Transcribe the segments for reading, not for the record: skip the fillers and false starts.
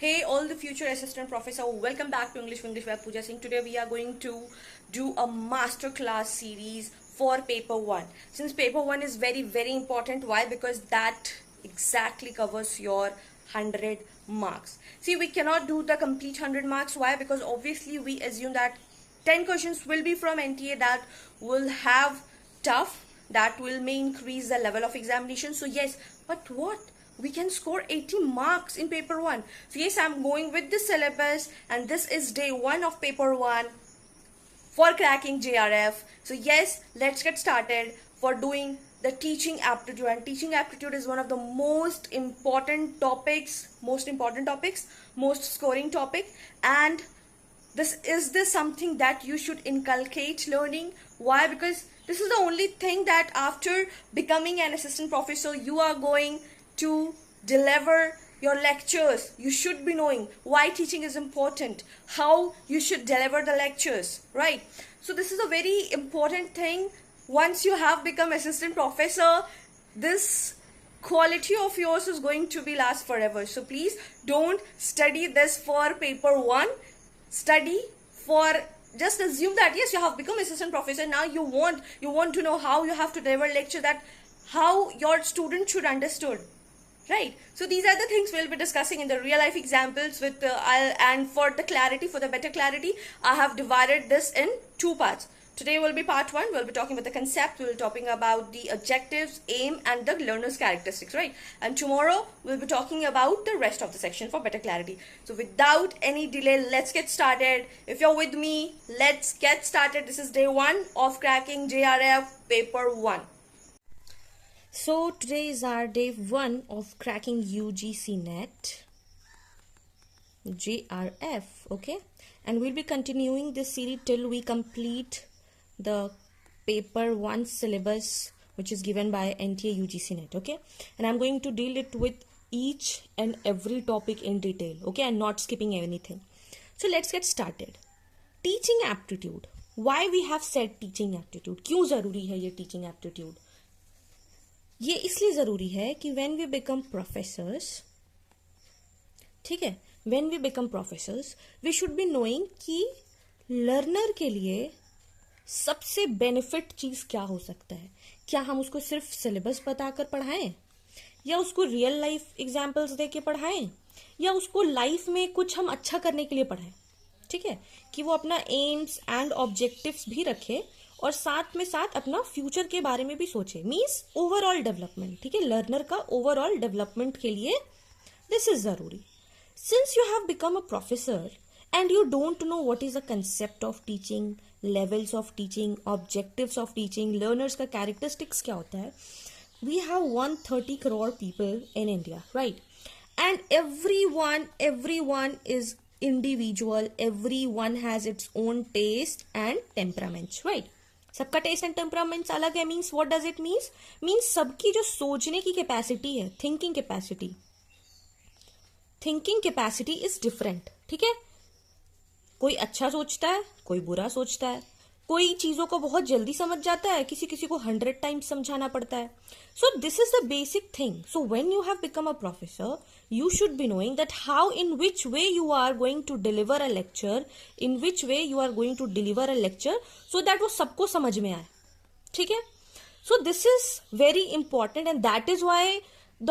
Hey, all the future assistant professor, welcome back to English with Pooja Singh. Today we are going to do a masterclass series for paper 1. Since paper 1 is very important. Why? Because that exactly covers your 100 marks. See, we cannot do the complete 100 marks. Why? Because obviously we assume that 10 questions will be from NTA that will have tough, that may increase the level of examination. So yes, but what? We can score 80 marks in paper 1. So yes, I'm going with the syllabus and this is day 1 of paper 1 for cracking JRF. So yes, let's get started for doing the teaching aptitude. And teaching aptitude is one of the most important topics, most scoring topic. And this something that you should inculcate learning. Why? Because this is the only thing that after becoming an assistant professor you are going to deliver your lectures. You should be knowing why teaching is important, how you should deliver the lectures, right? So this is a very important thing. Once you have become assistant professor, this quality of yours is going to be last forever. So please don't study this for paper 1. Study for, just assume that yes, you have become assistant professor. Now you want to know how you have to deliver lecture, that how your student should understood, right? So these are the things we'll be discussing in the real life examples with and for the better clarity, I have divided this in 2 parts. Today will be part 1. We'll be talking about the concept, we'll be talking about the objectives, aim and the learner's characteristics, right? And tomorrow we'll be talking about the rest of the section for better clarity. So without any delay, let's get started. If you're with me, let's get started. This is day 1 of cracking JRF paper 1. So today is our day 1 of cracking UGC NET JRF, okay? And we'll be continuing this series till we complete the paper 1 syllabus which is given by NTA UGC NET, okay? And I'm going to deal it with each and every topic in detail, okay? And not skipping anything. So let's get started. Teaching aptitude. Why we have said teaching aptitude? क्यों जरूरी है ये teaching aptitude? ये इसलिए ज़रूरी है कि when we become professors, ठीक है, when we become professors, we should be knowing कि learner के लिए सबसे बेनिफिट चीज़ क्या हो सकता है. क्या हम उसको सिर्फ सिलेबस बताकर पढ़ाएं, या उसको रियल लाइफ एग्जाम्पल्स दे के पढ़ाएं, या उसको लाइफ में कुछ हम अच्छा करने के लिए पढ़ाएं. ठीक है, कि वो अपना एम्स एंड ऑब्जेक्टिव्स भी रखे और साथ में साथ अपना फ्यूचर के बारे में भी सोचे. Means overall development. ठीक है, लर्नर का ओवरऑल डेवलपमेंट के लिए दिस इज जरूरी. Since you have become a professor and you don't know what is the concept of teaching, levels of teaching, objectives of teaching, learners का characteristics क्या होता है. We have 130 crore people in India, right? And everyone is individual. Everyone has its own taste and temperaments, right? सबका test and temperaments अलग है. Means what does it means सबकी जो सोचने की कैपेसिटी है, थिंकिंग कैपेसिटी इज डिफरेंट. ठीक है, कोई अच्छा सोचता है, कोई बुरा सोचता है, कोई चीजों को बहुत जल्दी समझ जाता है, किसी को 100 टाइम्स समझाना पड़ता है. सो this is the basic thing. So when you have become a professor, you should be knowing that how, in which way you are going to deliver a lecture, so that वो सबको समझ में आए. ठीक है, so this is very important and that is why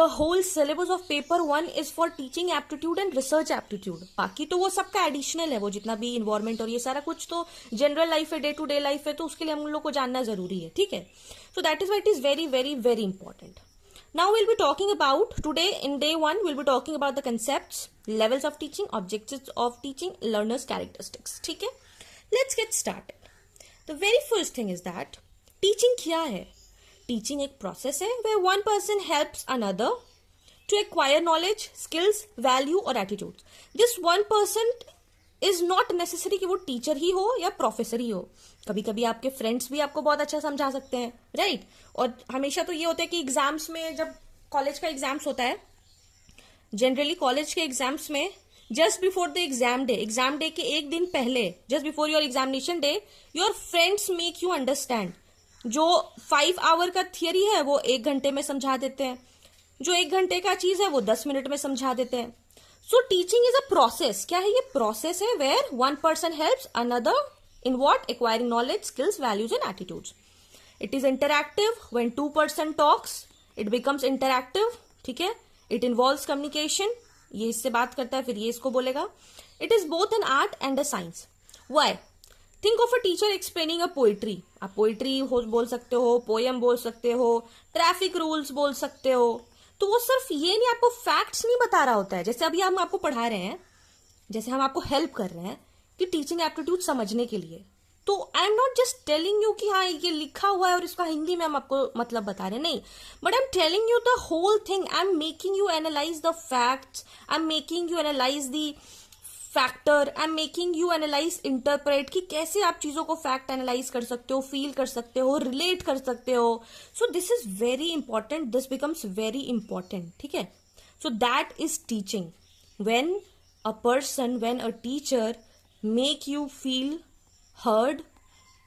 the whole syllabus of paper 1 is for teaching aptitude and research aptitude. बाकी तो वो सबका एडिशनल है, वो जितना भी इन्वायरमेंट और ये सारा कुछ तो जनरल लाइफ है, डे टू डे लाइफ है, तो उसके लिए हम लोग को जानना जरूरी है. ठीक है, so that is why it is very important. Now we'll be talking about, today in day 1 we'll be talking about the concepts, levels of teaching, objectives of teaching, learners characteristics. ठीक है, let's get started. The very first thing is that teaching क्या है. Teaching एक process है where one person helps another to acquire knowledge, skills, value और attitudes. This one person is not necessary कि वो teacher ही हो या प्रोफेसर ही हो. कभी कभी आपके फ्रेंड्स भी आपको बहुत अच्छा समझा सकते हैं, राइट? और हमेशा तो ये होता है कि एग्जाम्स में, जब कॉलेज का एग्जाम्स होता है, जनरली कॉलेज के एग्जाम्स में just before the exam day के एक दिन पहले, just before your examination day, your friends make you understand. जो 5 आवर का थियरी है वो 1 घंटे में समझा देते हैं, जो 1 घंटे का चीज है वो 10 मिनट में समझा देते हैं. So teaching is a process. क्या है ये? प्रोसेस है where one person helps another in what? Acquiring knowledge, skills, values and attitudes. It is interactive. When two person talks, it becomes interactive. ठीक है? It involves communication. ये इससे बात करता है, फिर ये इसको बोलेगा. It is both an art and a science. Why? Think of a teacher explaining a poetry. आप poetry बोल सकते हो, poem बोल सकते हो, traffic rules बोल सकते हो. तो वो सिर्फ ये नहीं, आपको facts नहीं बता रहा होता है. जैसे अभी हम आपको पढ़ा रहे हैं, जैसे हम आपको हेल्प कर रहे हैं कि टीचिंग एप्टीट्यूड समझने के लिए. तो I am not just telling you कि हाँ ये लिखा हुआ है और इसका हिंदी में हम आपको मतलब बता रहे हैं, नहीं, but I am telling you the whole thing. I am making you analyse the facts, I am making you analyse the factor, I am making you analyse interpret, कि कैसे आप चीजों को फैक्ट एनालाइज कर सकते हो, फील कर सकते हो, रिलेट कर सकते हो. सो this is very important, this becomes very important. ठीक है? So that is teaching. When a person, when a teacher make you feel heard,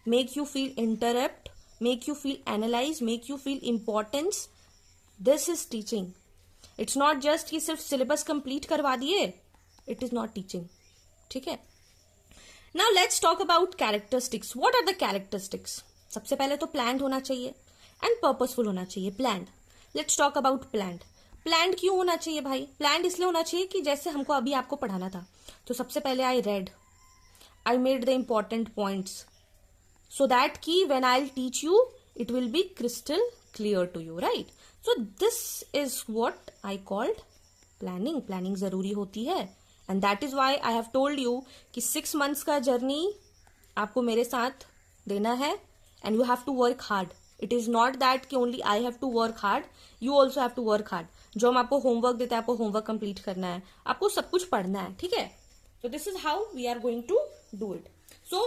make you feel interrupt, make you feel analyze, make you feel importance, this is teaching. It's not just कि सिर्फ syllabus complete करवा दिए, it is not teaching. ठीक है? Now let's talk about characteristics. What are the characteristics? सबसे पहले तो planned होना चाहिए and purposeful होना चाहिए. Planned. Let's talk about planned. Planned क्यों होना चाहिए भाई? प्लान्ड इसलिए होना चाहिए कि जैसे हमको अभी आपको पढ़ाना था, तो सबसे पहले I read, I made the important points, so that की when I will teach you it will be crystal clear to you, right? So this is what I called planning. Planning जरूरी होती है and that is why I have told you कि 6 months का journey आपको मेरे साथ देना है and you have to work hard. It is not that कि only I have to work hard, you also have to work hard. जो हम आपको होमवर्क देते हैं, आपको होमवर्क कंप्लीट करना है, आपको सब कुछ पढ़ना है. ठीक है? So this is how we are going to do it. So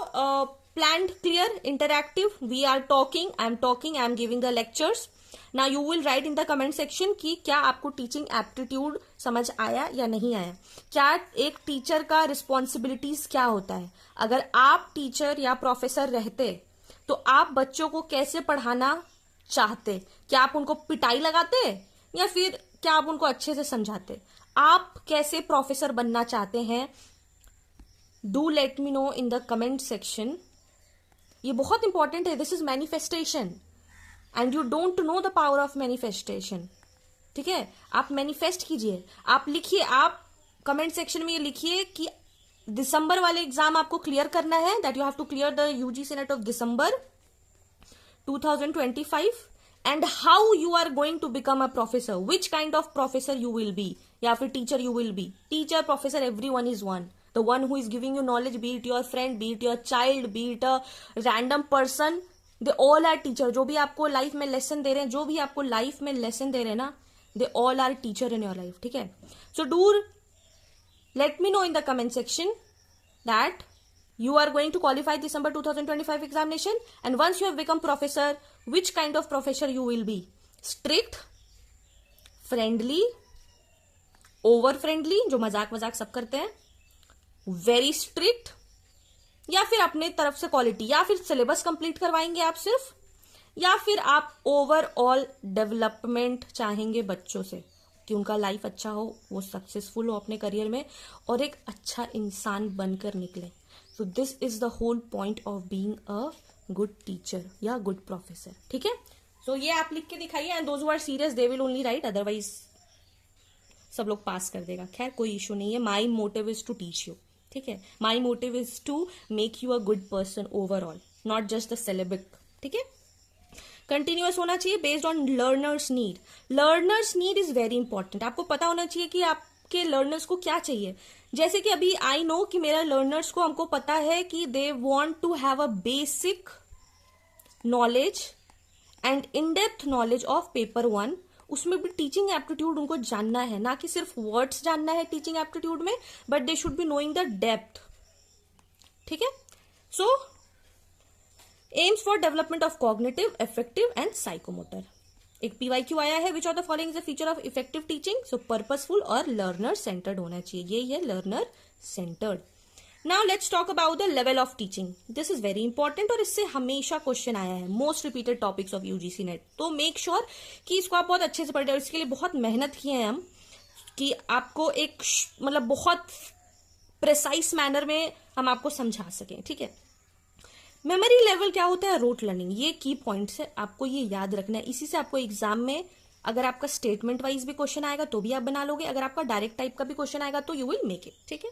planned, clear, interactive. We are talking. I am talking. I am giving the lectures. Now you will write in the comment section कि क्या आपको teaching aptitude समझ आया या नहीं आया. क्या एक टीचर का रिस्पॉन्सिबिलिटीज क्या होता है. अगर आप टीचर या प्रोफेसर रहते तो आप बच्चों को कैसे पढ़ाना चाहते. क्या आप उनको पिटाई लगाते या फिर क्या आप उनको अच्छे से समझाते. आप कैसे प्रोफेसर बनना चाहते हैं. Do let me know in the comment section. ये बहुत इंपॉर्टेंट है. This is manifestation and you don't know the power of manifestation. ठीक है? आप मैनिफेस्ट कीजिए, आप लिखिए, आप कमेंट सेक्शन में ये लिखिए कि दिसंबर वाले एग्जाम आपको क्लियर करना है, that you have to clear the UGC NET of December 2025 and how you are going to become a professor, which kind of professor you will be, या फिर teacher you will be. Teacher, professor, everyone is one. The one who is giving you knowledge, be it your friend, be it your child, be it a random person, they all are teacher. जो भी आपको life में lesson दे रहे हैं, जो भी आपको life में लेसन दे रहे हैं ना, they all are teacher in your life. ठीक है? So do let me know in the comment section that you are going to qualify December 2025 examination, and once you have become professor, which kind of professor you will be. Strict, friendly, over friendly, जो मजाक मजाक सब करते हैं, very strict, या फिर अपने तरफ से क्वालिटी, या फिर सिलेबस कंप्लीट करवाएंगे आप सिर्फ, या फिर आप ओवरऑल डेवलपमेंट चाहेंगे बच्चों से कि उनका लाइफ अच्छा हो, वो सक्सेसफुल हो अपने करियर में और एक अच्छा इंसान बनकर निकले. So this is the whole point of being a good teacher या good professor. ठीक है? So ये आप लिख के दिखाइए and those who are serious they will only write, otherwise सब लोग पास कर देगा. खैर कोई इशू नहीं है. My motive is to teach you. ठीक है? My motive is to make you a good person overall, not just the syllabic. ठीक है? कंटिन्यूअस होना चाहिए based on learners need. Learners need is very important. आपको पता होना चाहिए कि आपके लर्नर्स को क्या चाहिए. जैसे कि अभी आई नो कि मेरा लर्नर्स को, हमको पता है कि they want to have a basic knowledge and in depth knowledge of paper 1. उसमें भी टीचिंग एप्टीट्यूड उनको जानना है, ना कि सिर्फ वर्ड्स जानना है टीचिंग एप्टीट्यूड में, but they should be knowing the depth. ठीक है? So aims for development of cognitive, affective and psychomotor. एक PYQ आया है, which of the following is a feature of effective teaching. So purposeful और learner centred होना चाहिए. यही है learner centred. Now let's talk about the level of teaching. This is very important और इससे हमेशा क्वेश्चन आया है, most repeated topics of UGC net. तो मेक श्योर कि इसको आप बहुत अच्छे से पढ़ रहे हो. इसके लिए बहुत मेहनत की है हम. कि आपको एक मतलब बहुत प्रिसाइज मैनर में हम आपको समझा सकें, ठीक है। मेमोरी लेवल क्या होता है, रोट लर्निंग, ये की पॉइंट्स है, आपको ये याद रखना है। इसी से आपको एग्जाम में अगर आपका स्टेटमेंट वाइज भी क्वेश्चन आएगा तो भी आप बना लोगे, अगर आपका डायरेक्ट टाइप का भी क्वेश्चन आएगा तो यू विल मेक इट, ठीक है।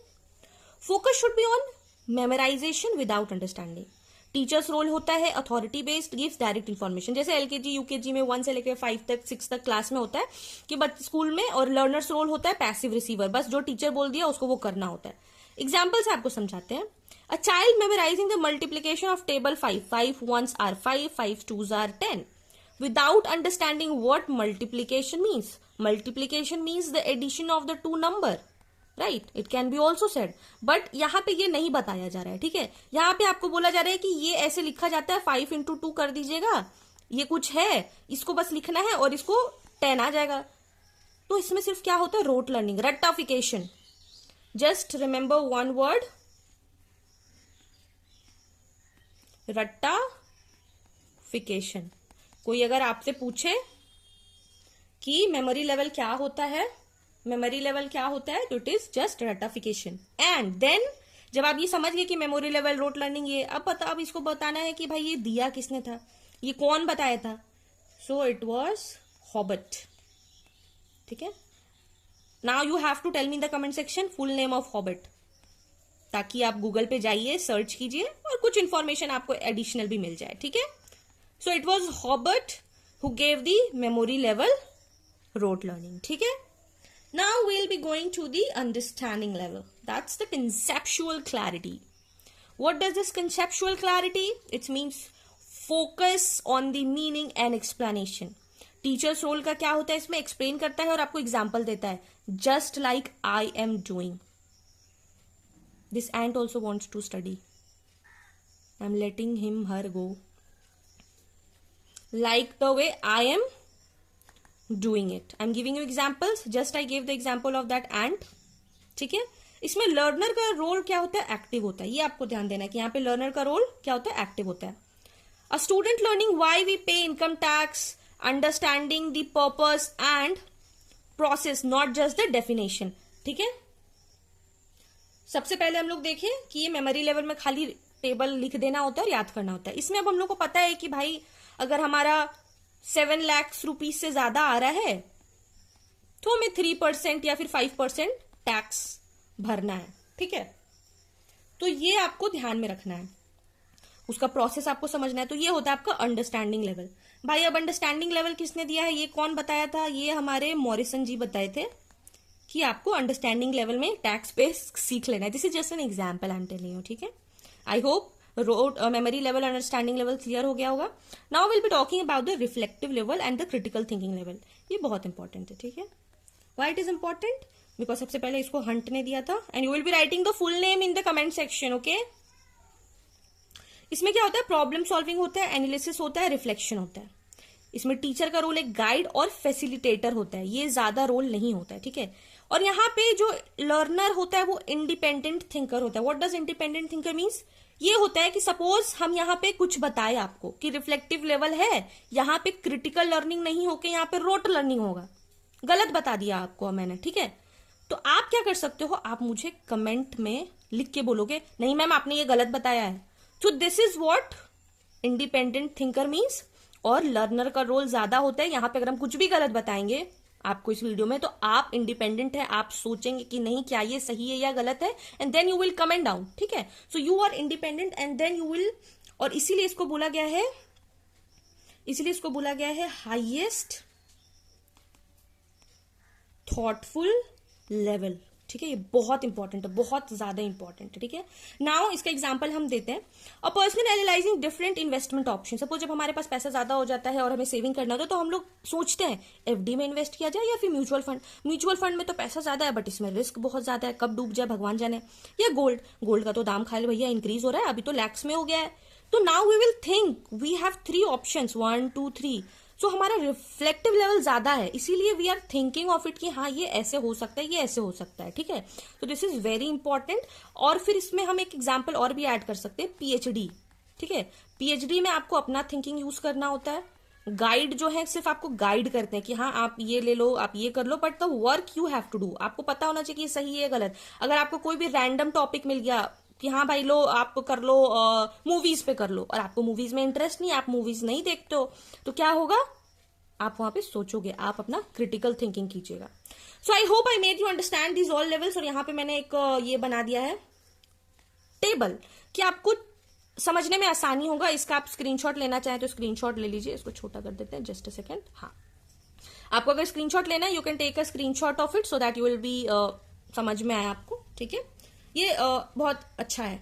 Focus should be on memorisation without understanding. Teachers role होता है authority based, gives direct information, जैसे एलकेजी यूकेजी में 1 से लेकर 5 तक 6 तक क्लास में होता है कि बच्चे स्कूल में, और लर्नर्स रोल होता है पैसिव रिसीवर, बस जो टीचर बोल दिया उसको वो करना होता है। एग्जाम्पल से आपको समझाते हैं। A child memorizing the multiplication of table 5. 5 ones are 5, 5 twos are 10. Without understanding what multiplication means. Multiplication means the addition of the two number. Right? It can be also said. But यहाँ पे ये नहीं बताया जा रहा है, ठीक है। यहाँ पे आपको बोला जा रहा है कि ये ऐसे लिखा जाता है, 5 into 2 कर दीजिएगा, ये कुछ है, इसको बस लिखना है और इसको 10 आ जाएगा। तो इसमें सिर्फ क्या होता है, रोट लर्निंग, रट्टाफिकेशन। जस्ट रिमेंबर वन वर्ड, रट्टाफिकेशन। कोई अगर आपसे पूछे कि मेमोरी लेवल क्या होता है, मेमोरी लेवल क्या होता है, तो इट इज जस्ट रट्टाफिकेशन। एंड देन जब आप ये समझ गए कि मेमोरी लेवल, रोट लर्निंग, ये अब इसको बताना है कि भाई ये दिया किसने था, ये कौन बताया था। सो इट वॉज हॉबर्ट, ठीक है। Now you have to tell me in the comment section full name of Herbart, ताकि आप गूगल पे जाइए, सर्च कीजिए और कुछ इंफॉर्मेशन आपको एडिशनल भी मिल जाए, ठीक है। So it was Herbart who gave the memory level rote learning, ठीक है। Now we will be going to the understanding level, that's the conceptual clarity. What does this conceptual clarity, it means focus on the meaning and explanation. Teachers role का क्या होता है, इसमें explain करता है और आपको एग्जाम्पल देता है, just like I am doing. This ant also wants to study. I'm letting him, her go. Like the way I am doing it. I'm giving you examples. Just I gave the example of that ant. ठीक है। इसमें learner का role क्या होता है, active होता है। ये आपको ध्यान देना है कि यहाँ पे लर्नर का रोल क्या होता है, एक्टिव होता है। A student learning why we pay income tax, understanding the purpose and process, not just the definition. ठीक है। सबसे पहले हम लोग देखें कि ये मेमोरी लेवल में खाली टेबल लिख देना होता है और याद करना होता है। इसमें अब हम लोग को पता है कि भाई अगर हमारा 7 लाख रुपीज से ज्यादा आ रहा है तो हमें 3% या फिर 5% टैक्स भरना है, ठीक है। तो ये आपको ध्यान में रखना है, उसका प्रोसेस आपको समझना है। तो ये होता है आपका अंडरस्टैंडिंग लेवल। भाई अब अंडरस्टैंडिंग लेवल किसने दिया है, ये कौन बताया था, ये हमारे मॉरिसन जी बताए थे कि आपको अंडरस्टैंडिंग लेवल में टैक्स पे सीख लेना है। This is just an example I am telling you, ठीक है। I hope rote memory level, understanding level clear हो गया होगा। Now will be talking about the reflective level and the critical thinking level. ये बहुत इंपॉर्टेंट है, ठीक है। Why it is important, because सबसे पहले इसको हंट ने दिया था and you will be writing the full name in the comment section, okay. इसमें क्या होता है, प्रॉब्लम सॉल्विंग होता है, एनालिसिस होता है, रिफ्लेक्शन होता है। इसमें टीचर का रोल एक गाइड और फैसिलिटेटर होता है, ये ज्यादा रोल नहीं होता है, ठीक है। और यहाँ पे जो लर्नर होता है वो इंडिपेंडेंट थिंकर होता है। What does independent thinker means, ये होता है कि सपोज हम यहाँ पे कुछ बताए आपको कि रिफ्लेक्टिव लेवल है, यहाँ पे क्रिटिकल लर्निंग नहीं होके यहाँ पे रोट लर्निंग होगा, गलत बता दिया आपको मैंने, ठीक है। तो आप क्या कर सकते हो, आप मुझे कमेंट में लिख के बोलोगे नहीं मैम आपने ये गलत बताया है। तो this is what independent thinker means. और लर्नर का रोल ज्यादा होता है, यहाँ पे अगर हम कुछ भी गलत बताएंगे आपको इस वीडियो में तो आप इंडिपेंडेंट है, आप सोचेंगे कि नहीं क्या ये सही है या गलत है, and then you will comment down, ठीक है। So you are independent and then you will, और इसीलिए इसको बोला गया है हाईएस्ट थॉटफुल लेवल, ठीक है। ये बहुत इंपॉर्टेंट है, बहुत ज्यादा इंपॉर्टेंट है, ठीक है। नाउ इसका एग्जांपल हम देते हैं। A person analysing different investment option. Suppose जब हमारे पास पैसा ज्यादा हो जाता है और हमें सेविंग करना होता है तो हम लोग सोचते हैं एफडी में इन्वेस्ट किया जाए या फिर म्यूचुअल फंड। म्यूचुअल फंड में तो पैसा ज्यादा है बट इसमें रिस्क बहुत ज्यादा है, कब डूब जाए भगवान जाने। या गोल्ड का तो दाम खाली भैया इंक्रीज हो रहा है, अभी तो लैक्स में हो गया है। तो now we will think we have 3 options, 1 2 3। So हमारा रिफ्लेक्टिव लेवल ज्यादा है, इसीलिए we are thinking of it कि हाँ ये ऐसे हो सकता है, ये ऐसे हो सकता है, ठीक है। तो दिस इज वेरी इंपॉर्टेंट। और फिर इसमें हम एक एग्जांपल और भी ऐड कर सकते हैं, पीएचडी, ठीक है। पीएचडी में आपको अपना थिंकिंग यूज करना होता है, गाइड जो है सिर्फ आपको गाइड करते हैं कि हाँ आप ये ले लो, आप ये कर लो, but the work you have to do, आपको पता होना चाहिए कि सही है गलत। अगर आपको कोई भी रैंडम टॉपिक मिल गया कि हाँ भाई लो आप कर लो, मूवीज पे कर लो, और आपको मूवीज में इंटरेस्ट नहीं, आप मूवीज नहीं देखते हो, तो क्या होगा, आप वहां पे सोचोगे, आप अपना क्रिटिकल थिंकिंग कीजिएगा। So I hope I made you understand these all levels. और यहाँ पे मैंने एक ये बना दिया है टेबल कि आपको समझने में आसानी होगा। इसका आप स्क्रीनशॉट लेना चाहें तो स्क्रीनशॉट ले लीजिए। इसको छोटा कर देते हैं, जस्ट अ सेकेंड। हाँ, आपको अगर स्क्रीनशॉट लेना है, you can take a screenshot of it so that you will be, समझ में आए आपको, ठीक है। ये बहुत अच्छा है।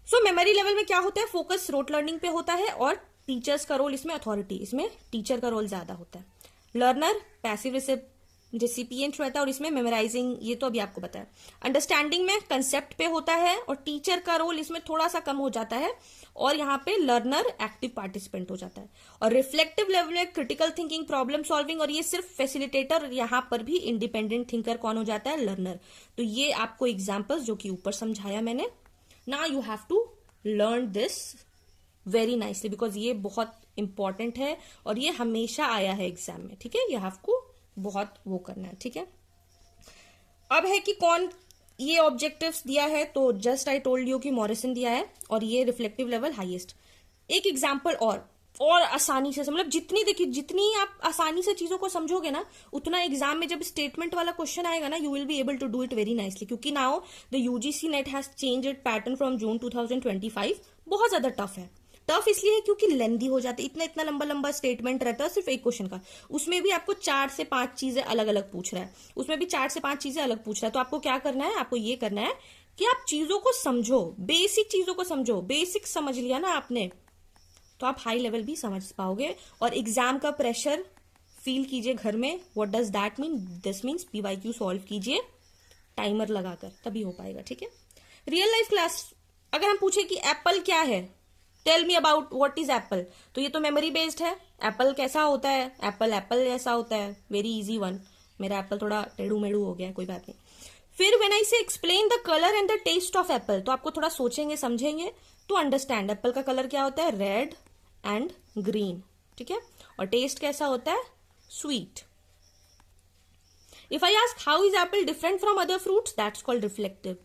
सो मेमोरी लेवल में क्या होता है, फोकस रोट लर्निंग पे होता है, और टीचर्स का रोल इसमें अथॉरिटी, इसमें टीचर का रोल ज्यादा होता है। लर्नर पैसिव रिसिपिएंट रहता है, और इसमें मेमोराइजिंग, ये तो अभी आपको पता है। अंडरस्टैंडिंग में कंसेप्ट पे होता है, और टीचर का रोल इसमें थोड़ा सा कम हो जाता है, और यहाँ पे लर्नर एक्टिव पार्टिसिपेंट हो जाता है। और रिफ्लेक्टिव लेवल में क्रिटिकल थिंकिंग, प्रॉब्लम सॉल्विंग, और ये सिर्फ फैसिलिटेटर, और यहाँ पर भी इंडिपेंडेंट थिंकर कौन हो जाता है, लर्नर। तो ये आपको एग्जाम्पल्स जो कि ऊपर समझाया मैंने, now you have to learn this very nicely because ये बहुत इंपॉर्टेंट है, और ये हमेशा आया है एग्जाम में, ठीक है। ये आपको बहुत वो करना है, ठीक है। अब है कि कौन ये ऑब्जेक्टिव्स दिया है, तो जस्ट आई टोल्ड यू कि मॉरिसन दिया है, और ये रिफ्लेक्टिव लेवल हाईएस्ट। एक एग्जाम्पल और आसानी से मतलब जितनी, देखिए जितनी आप आसानी से चीजों को समझोगे ना, उतना एग्जाम में जब स्टेटमेंट वाला क्वेश्चन आएगा ना, you will be able to do it very nicely. क्योंकि now the UGC NET has change it pattern from June 2025। बहुत ज्यादा टफ है। टफ इसलिए है क्योंकि लेंदी हो जाती है, इतना इतना लंबा लंबा स्टेटमेंट रहता है सिर्फ एक क्वेश्चन का। उसमें भी आपको 4 से 5 चीजें अलग अलग पूछ रहा है, उसमें भी 4 से 5 चीजें अलग पूछ रहा है। तो आपको क्या करना है, आपको ये करना है कि आप चीजों को समझो, बेसिक चीजों को समझो। बेसिक समझ लिया ना आपने, तो आप हाई लेवल भी समझ पाओगे। और एग्जाम का प्रेशर फील कीजिए घर में। What does that mean, this means PYQ solve कीजिए टाइमर लगाकर, तभी हो पाएगा, ठीक है। रियल लाइफ क्लास, अगर हम पूछे कि एप्पल क्या है, tell me about what is apple, तो ये तो मेमोरी बेस्ड है। एप्पल कैसा होता है, एप्पल एप्पल जैसा होता है, वेरी इजी वन। मेरा एप्पल थोड़ा टेढ़ू मेढ़ू हो गया, कोई बात नहीं। फिर when I say explain the colour and the taste of apple, तो आपको थोड़ा सोचेंगे समझेंगे तो अंडरस्टैंड एप्पल का कलर क्या होता है, रेड एंड ग्रीन, ठीक है। और टेस्ट कैसा होता है, sweet. If I ask how is Apple different from other fruits, that's called reflective.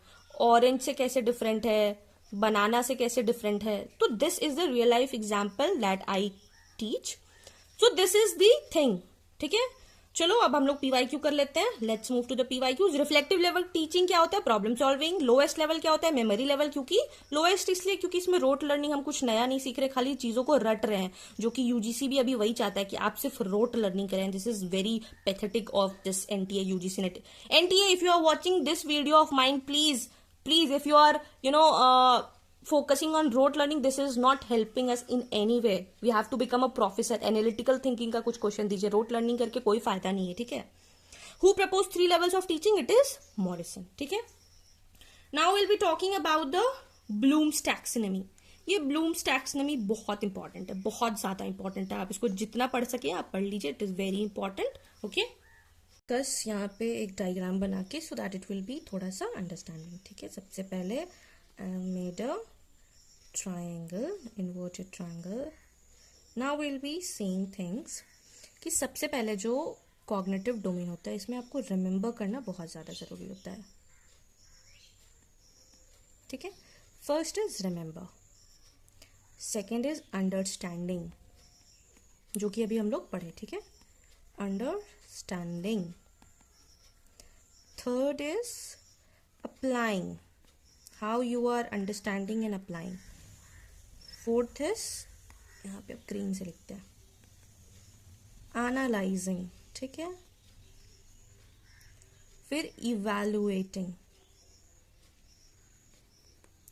Orange से कैसे डिफरेंट है, बनाना से कैसे डिफरेंट है, तो this is the real life example that I teach. So this is the thing, ठीक है। चलो अब हम लोग पीवाईक्यू कर लेते हैं। Let's move to the PYQs. Reflective level teaching क्या होता है, प्रॉब्लम सॉल्विंग। लोएस्ट लेवल क्या होता है, मेमोरी लेवल। क्योंकि लोएस्ट इसलिए क्योंकि इसमें रोट लर्निंग, हम कुछ नया नहीं सीख रहे, खाली चीजों को रट रहे हैं, जो कि यूजीसी भी अभी वही चाहता है कि आप सिर्फ रोट लर्निंग करें। This is very pathetic of this NTA UGC NET. NTA, if you are watching this video of mine, please if you are focusing on rote learning, this is not helping us in any way. We have to become a professor. Analytical thinking का कुछ question दीजिए, rote learning करके कोई फायदा नहीं है, ठीक है। Who proposed 3 levels of teaching? It is Morrison, ठीक है। Now we'll be talking about the Bloom's taxonomy. ये Bloom's taxonomy बहुत इंपॉर्टेंट है, बहुत ज्यादा इंपॉर्टेंट है। आप इसको जितना पढ़ सके आप पढ़ लीजिए, it is very important, okay. बस यहाँ पे एक डायग्राम बना के, so that it will B थोड़ा सा अंडरस्टैंडिंग, ठीक है। सबसे पहले made a triangle, inverted triangle. Now will be saying things कि सबसे पहले जो कॉग्निटिव डोमेन होता है, इसमें आपको रिमेंबर करना बहुत ज़्यादा ज़रूरी होता है, ठीक है। First is remember, second is understanding, जो कि अभी हम लोग पढ़े, ठीक है, understanding. Third is applying, how you are understanding and applying. Fourth is, यहाँ पे ग्रीन से लिखते हैं, analyzing, ठीक है। फिर evaluating,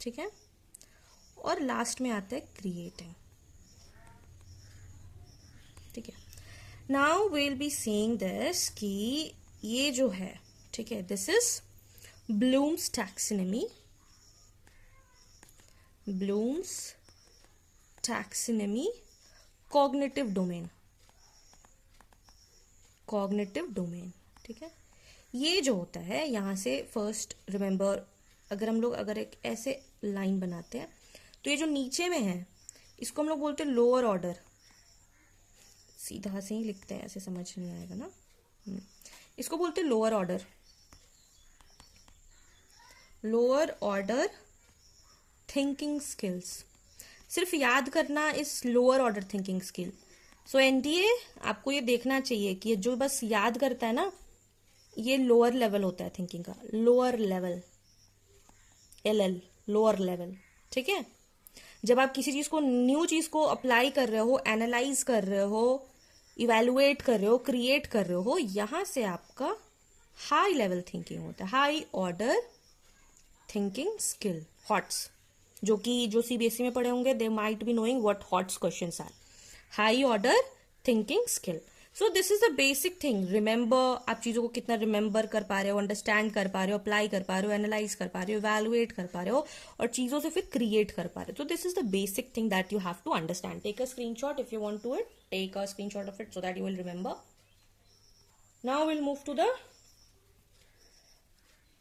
ठीक है। और लास्ट में आता है creating, ठीक है। Now we'll be seeing this कि ये जो है, ठीक है, this is Bloom's taxonomy. Bloom's taxonomy, cognitive domain, cognitive domain, ठीक है। ये जो होता है, यहां से फर्स्ट रिमेंबर, अगर हम लोग एक ऐसे लाइन बनाते हैं, तो ये जो नीचे में है, इसको हम लोग बोलते हैं लोअर ऑर्डर, सीधा से ही लिखते हैं, ऐसे समझ नहीं आएगा ना। इसको बोलते हैं lower order, lower order thinking skills. सिर्फ याद करना इस लोअर ऑर्डर थिंकिंग स्किल। सो एनडीए आपको ये देखना चाहिए कि ये जो बस याद करता है ना, ये लोअर लेवल होता है थिंकिंग का, lower level, LL, lower level. ठीक है, जब आप किसी चीज को, न्यू चीज को अप्लाई कर रहे हो, एनालाइज कर रहे हो, इवेलुएट कर रहे हो, क्रिएट कर रहे हो, यहां से आपका हाई लेवल थिंकिंग होता है, high order thinking skill, HOTS, जो कि जो सीबीएसई में पढ़े होंगे, they might be knowing what HOTS questions are. High order thinking skill. So this is the basic thing. Remember, आप चीजों को कितना रिमेंबर कर पा रहे हो, अंडरस्टैंड कर पा रहे हो, अप्लाई कर पा रहे हो, एनालाइज कर पा रहे हो, इवैल्यूएट कर पा रहे हो, और चीजों से फिर क्रिएट कर पा रहे हो। तो this is the basic thing that you have to understand. Take a screenshot if you want to it, take a screenshot of it so that you will remember. Now will move to the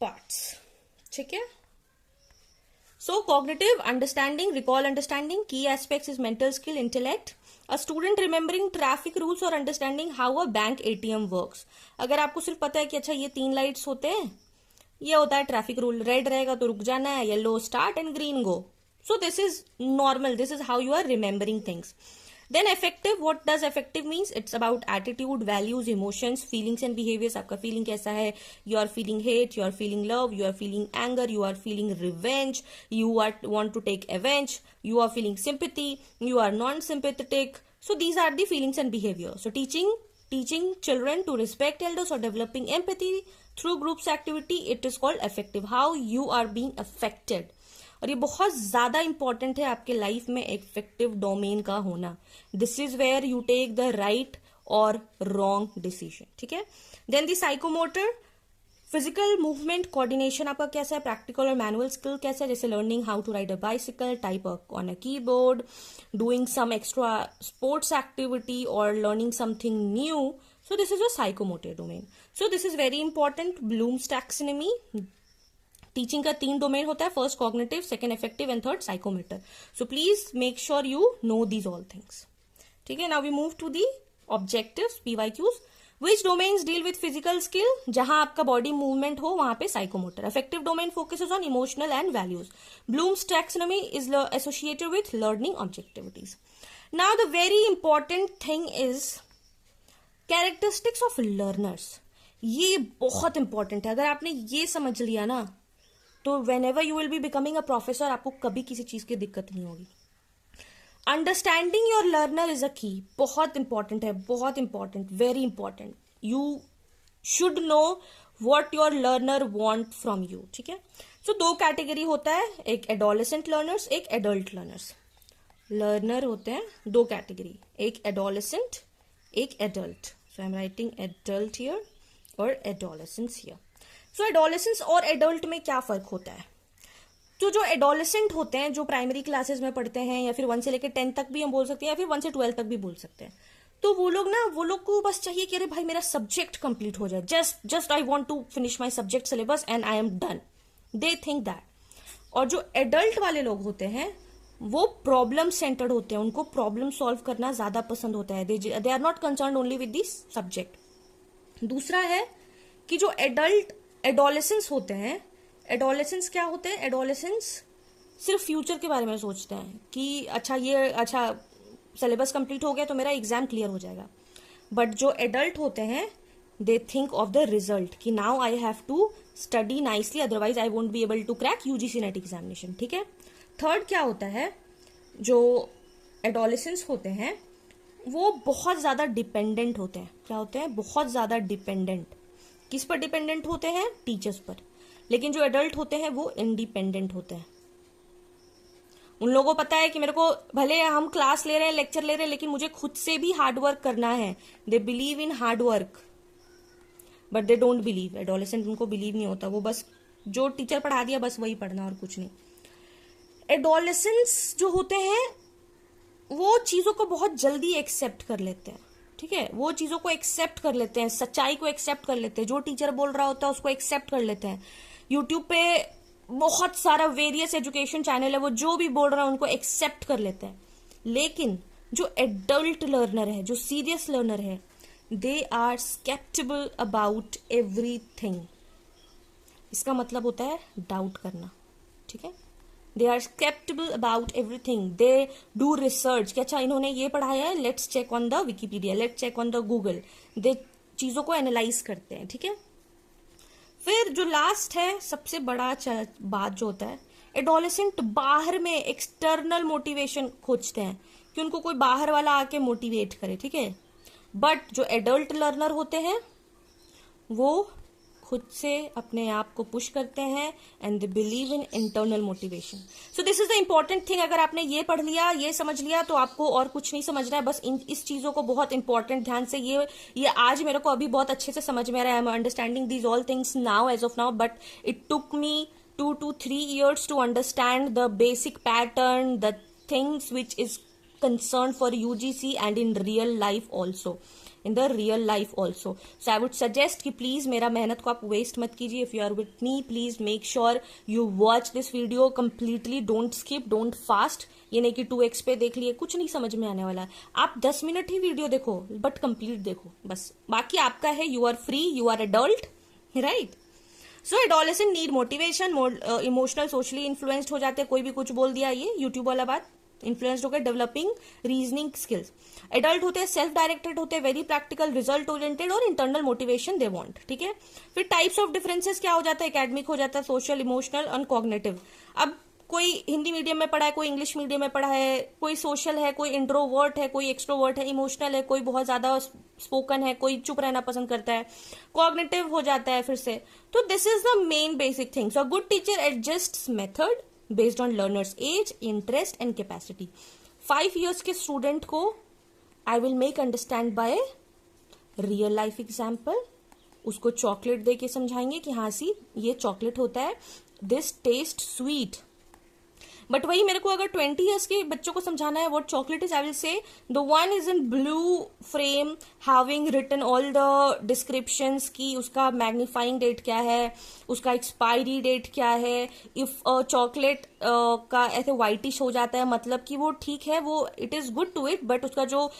parts. ठीक है, so cognitive understanding, recall understanding, key aspects is mental skill, intellect. A student remembering traffic rules or understanding how a bank ATM works. अगर आपको सिर्फ पता है कि अच्छा ये 3 लाइट्स होते हैं, ये होता है ट्रैफिक रूल, रेड रहेगा तो रुक जाना है, yellow start and green go. So this is normal, this is how you are remembering things. Then effective, what does effective means? It's about attitude, values, emotions, feelings and behaviors. आपका feeling कैसा है? You are feeling hate, you are feeling love, you are feeling anger, you are feeling revenge, you want to take revenge, you are feeling sympathy, you are non-sympathetic. So these are the feelings and behaviors. So teaching children to respect elders or developing empathy through groups activity, it is called effective. How you are being affected. और ये बहुत ज्यादा important है आपके life में effective domain का होना. This is where you take the right और रॉन्ग डिसीजन. ठीक है. Then the psychomotor, physical movement coordination आपका कैसा है, प्रैक्टिकल और मैनुअल स्किल कैसा है, जैसे learning how to ride a bicycle, type on a keyboard, doing some extra sports activity और learning something new. So this is a psychomotor domain. So this is very important. Bloom's taxonomy. Teaching का 3 domain होता है, first cognitive, second affective and third psychomotor. So please make sure you know these all things. ठीक है. Now we move to the objectives, PYQs. Which domains deal with physical skill, जहां आपका body movement हो वहां पे psychomotor. Affective domain focuses on emotional and values. Bloom's taxonomy is associated with learning objectivities. Now the very important thing is characteristics of learners. ये बहुत important है. अगर आपने ये समझ लिया ना, तो whenever you will be becoming a professor, आपको कभी किसी चीज की दिक्कत नहीं होगी. Understanding your learner is a की. बहुत इंपॉर्टेंट है, बहुत important, very important. You should know what your learner want from you. ठीक है. सो 2 कैटेगरी होता है, एक एडोलेसेंट लर्नर्स, एक एडल्ट लर्नर्स. लर्नर होते हैं 2 कैटेगरी, एक एडोलेसेंट, एक adult. So I am writing adult here और एडोलेसेंस हियर. सो एडोलेसेंस और एडल्ट में क्या फर्क होता है? तो जो एडोलेसेंट होते हैं, जो प्राइमरी क्लासेस में पढ़ते हैं, या फिर 1 से लेकर 10 तक भी हम बोल सकते हैं, या फिर 1 से 12 तक भी बोल सकते हैं, तो वो लोग को बस चाहिए कि अरे भाई मेरा सब्जेक्ट कंप्लीट हो जाए, just I want to finish my subject syllabus and I am done. They think that. और जो एडल्ट वाले लोग होते हैं वो प्रॉब्लम सेंटर्ड होते हैं, उनको प्रॉब्लम सॉल्व करना ज्यादा पसंद होता है. They are not concern only with this subject. दूसरा है कि जो एडोलेसेंस होते हैं, एडोलेसेंस क्या होते हैं? एडोलेसेंस सिर्फ फ्यूचर के बारे में सोचते हैं कि अच्छा सिलेबस कंप्लीट हो गया तो मेरा एग्जाम क्लियर हो जाएगा. बट जो एडल्ट होते हैं, they think of the result कि now I have to study nicely, otherwise I won't be able to crack UGC NET examination. ठीक है. थर्ड क्या होता है, जो एडोलेसेंस होते हैं वो बहुत ज्यादा डिपेंडेंट होते हैं. क्या होते हैं? बहुत ज्यादा डिपेंडेंट. किस पर डिपेंडेंट होते हैं? टीचर्स पर. लेकिन जो एडल्ट होते हैं वो इंडिपेंडेंट होते हैं. उन लोगों को पता है कि मेरे को भले हम क्लास ले रहे हैं, लेक्चर ले रहे हैं, लेकिन मुझे खुद से भी हार्ड वर्क करना है. They believe in hard work but they don't believe. Adolescent उनको बिलीव नहीं होता, वो बस जो टीचर पढ़ा दिया बस वही पढ़ना और कुछ नहीं. एडोलेसेंट्स जो होते हैं वो चीजों को बहुत जल्दी एक्सेप्ट कर लेते हैं. ठीक है. वो चीजों को एक्सेप्ट कर लेते हैं, सच्चाई को एक्सेप्ट कर लेते हैं, जो टीचर बोल रहा होता है उसको एक्सेप्ट कर लेते हैं. यूट्यूब पे बहुत सारा वेरियस एजुकेशन चैनल है, वो जो भी बोल रहा है उनको एक्सेप्ट कर लेते हैं. लेकिन जो एडल्ट लर्नर है, जो सीरियस लर्नर है, they are sceptical about everything. इसका मतलब होता है डाउट करना. ठीक है, they are sceptical about everything. They do research कि अच्छा इन्होंने ये पढ़ाया है, let's check on the Wikipedia, let's check on the Google. They चीजों को एनालाइज करते हैं. ठीक है, फिर जो लास्ट है, सबसे बड़ा बात जो होता है, एडोलेसेंट बाहर में एक्सटर्नल मोटिवेशन खोजते हैं कि उनको कोई बाहर वाला आके मोटिवेट करे. ठीक है, बट जो एडल्ट लर्नर होते हैं वो खुद से अपने आप को पुश करते हैं and they believe in internal motivation. So this is the important thing. अगर आपने ये पढ़ लिया, ये समझ लिया, तो आपको और कुछ नहीं समझना है. बस इस चीजों को बहुत इंपॉर्टेंट ध्यान से, ये आज मेरे को अभी बहुत अच्छे से समझ में आ रहा है. I am understanding these all things now, as of now, but it took me 2 to 3 years to understand the basic pattern, the things which is concerned for UGC and in real life also. In the real life also. So I would suggest कि please मेरा मेहनत को आप waste मत कीजिए. If you are with me, please make sure you watch this video completely. Don't skip, don't fast. ये नहीं कि 2x पे देख लिए, कुछ नहीं समझ में आने वाला है. आप 10 मिनट ही वीडियो देखो, बट कंप्लीट देखो बस. बाकी आपका है, you are free, you are adult, right? So adolescent need motivation. Emotional, socially influenced हो जाते हैं. कोई भी कुछ बोल दिया, ये यूट्यूब वाला बात, इन्फ्लुएंस्ड होकर डेवलपिंग रीजनिंग स्किल्स. एडल्ट होते हैं सेल्फ डायरेक्टेड होते हैं, वेरी प्रैक्टिकल, रिजल्ट ओरिएंटेड और इंटरनल मोटिवेशन दे वांट. ठीक है, फिर टाइप्स ऑफ डिफरेंसेस क्या हो जाता है, एकेडमिक हो जाता है, सोशल, इमोशनल और कॉग्निटिव. अब कोई हिंदी मीडियम में पढ़ा है, कोई इंग्लिश मीडियम में पढ़ा है, कोई सोशल है, कोई इंट्रोवर्ट है, कोई एक्सट्रोवर्ट है, इमोशनल है, कोई बहुत ज्यादा स्पोकन है, कोई चुप रहना पसंद करता है, कॉग्निटिव हो जाता है फिर से. तो this is the main basic thing. So good teacher adjust method based on learners age, interest and capacity. 5 years के स्टूडेंट को I will make understand by real life example. उसको चॉकलेट दे के समझाएंगे कि हाँ सी ये चॉकलेट होता है, दिस टेस्ट स्वीट. बट वही मेरे को अगर 20 years के बच्चों को समझाना है what chocolate is, I will say the one is in blue frame having written all the descriptions की उसका मैग्नीफाइंग डेट क्या है, उसका एक्सपायरी डेट क्या है. इफ चॉकलेट का ऐसे व्हाइटिश हो जाता है मतलब कि वो ठीक है, वो it is good to it, but उसका जो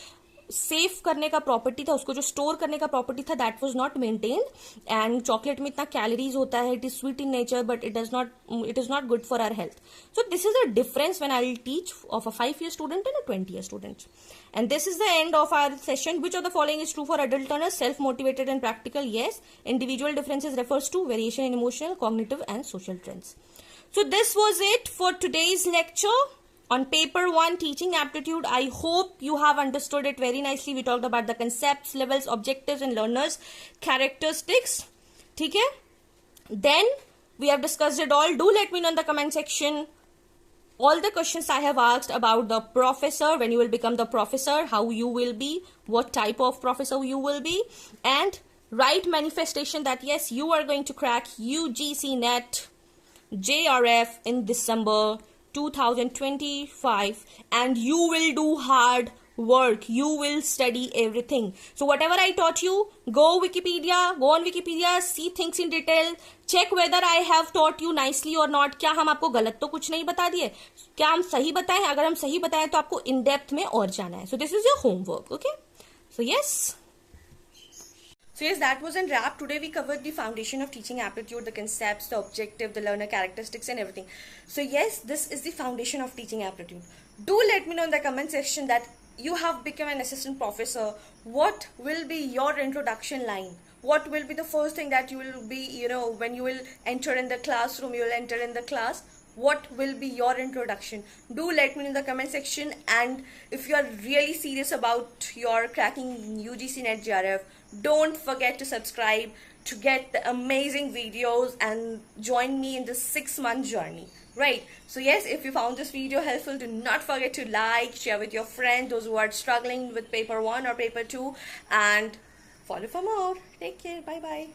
सेफ करने का प्रॉपर्टी था, उसको जो स्टोर करने का प्रॉपर्टी था, that was not maintained. And chocolate में इतना कैलोरीज होता है, it is sweet in nature, but it is not good for our health. So this is the difference when I will teach of a 5-year student and a 20-year student. And this is the end of our session. Which of the following is true for adult learners? Self-motivated and practical, yes. Individual differences refers to variation in emotional, cognitive and social trends. So this was it for today's lecture on paper 1 teaching aptitude. I hope you have understood it very nicely. We talked about the concepts, levels, objectives and learners characteristics. ठीक है? Then we have discussed it all. Do let me know in the comment section all the questions I have asked about the professor, when you will become the professor, how you will be, what type of professor you will be, and write manifestation that yes, you are going to crack UGC NET JRF in December 2025 and you will do hard work. You will study everything. So whatever I taught you, go on Wikipedia, see things in detail, check whether I have taught you nicely or not. क्या हम आपको गलत तो कुछ नहीं बता दिए, क्या हम सही बताएं? अगर हम सही बताएं तो आपको इन डेप्थ में और जाना है. So this is your homework, okay? So yes. So yes, that was in wrap. Today we covered the foundation of teaching aptitude, the concepts, the objective, the learner characteristics and everything. So yes, this is the foundation of teaching aptitude. Do let me know in the comment section that you have become an assistant professor. What will be your introduction line? What will be the first thing that you will be, when you will enter in the classroom, you will enter in the class. What will be your introduction? Do let me know in the comment section. And if you are really serious about your cracking UGC NET JRF, don't forget to subscribe to get the amazing videos and join me in this 6-month journey. Right? So yes, if you found this video helpful, do not forget to like, share with your friends, those who are struggling with paper 1 or paper 2, and follow for more. Take care. Bye bye.